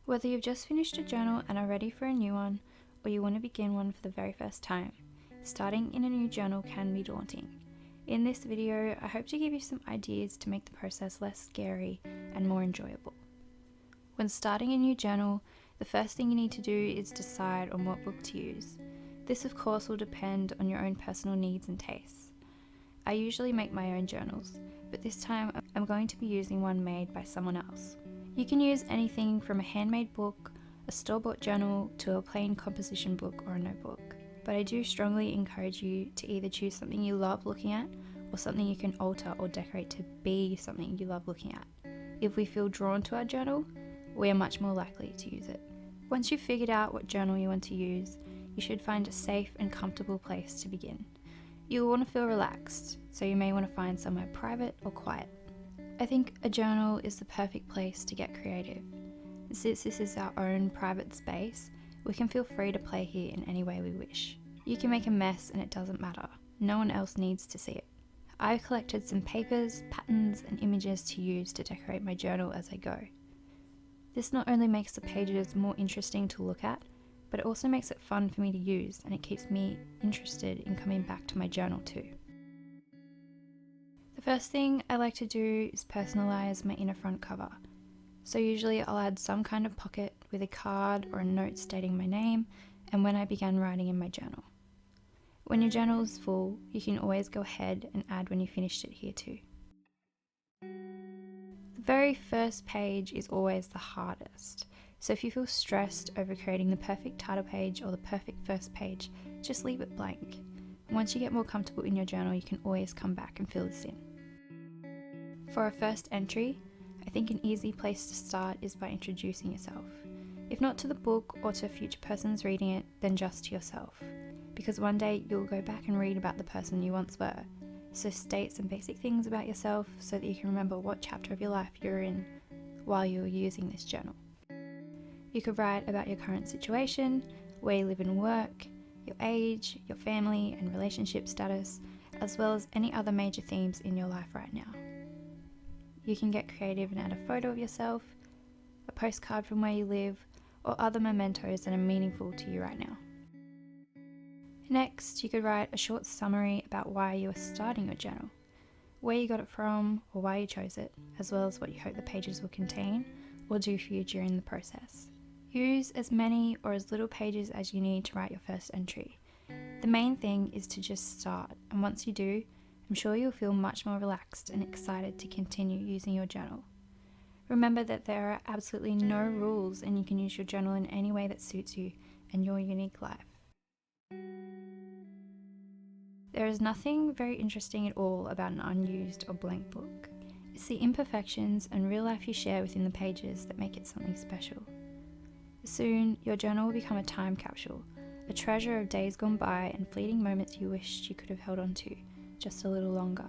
Whether you've just finished a journal and are ready for a new one, or you want to begin one for the very first time, starting in a new journal can be daunting. In this video, I hope to give you some ideas to make the process less scary and more enjoyable. When starting a new journal, the first thing you need to do is decide on what book to use. This of course will depend on your own personal needs and tastes. I usually make my own journals, but this time I'm going to be using one made by someone else. You can use anything from a handmade book, a store-bought journal, to a plain composition book or a notebook. But I do strongly encourage you to either choose something you love looking at or something you can alter or decorate to be something you love looking at. If we feel drawn to our journal, we are much more likely to use it. Once you've figured out what journal you want to use, you should find a safe and comfortable place to begin. You will want to feel relaxed, so you may want to find somewhere private or quiet. I think a journal is the perfect place to get creative. Since this is our own private space, we can feel free to play here in any way we wish. You can make a mess and it doesn't matter. No one else needs to see it. I've collected some papers, patterns and images to use to decorate my journal as I go. This not only makes the pages more interesting to look at, but it also makes it fun for me to use, and it keeps me interested in coming back to my journal too. The first thing I like to do is personalise my inner front cover. So usually I'll add some kind of pocket with a card or a note stating my name and when I began writing in my journal. When your journal is full, you can always go ahead and add when you finished it here too. The very first page is always the hardest. So if you feel stressed over creating the perfect title page or the perfect first page, just leave it blank. Once you get more comfortable in your journal, you can always come back and fill this in. For a first entry, I think an easy place to start is by introducing yourself. If not to the book or to future persons reading it, then just to yourself. Because one day you'll go back and read about the person you once were. So state some basic things about yourself so that you can remember what chapter of your life you're in while you're using this journal. You could write about your current situation, where you live and work, your age, your family and relationship status, as well as any other major themes in your life right now. You can get creative and add a photo of yourself, a postcard from where you live, or other mementos that are meaningful to you right now. Next, you could write a short summary about why you are starting your journal, where you got it from or why you chose it, as well as what you hope the pages will contain or do for you during the process. Use as many or as little pages as you need to write your first entry. The main thing is to just start, and once you do, I'm sure you'll feel much more relaxed and excited to continue using your journal. Remember that there are absolutely no rules and you can use your journal in any way that suits you and your unique life. There is nothing very interesting at all about an unused or blank book. It's the imperfections and real life you share within the pages that make it something special. Soon, your journal will become a time capsule, a treasure of days gone by and fleeting moments you wished you could have held on to just a little longer.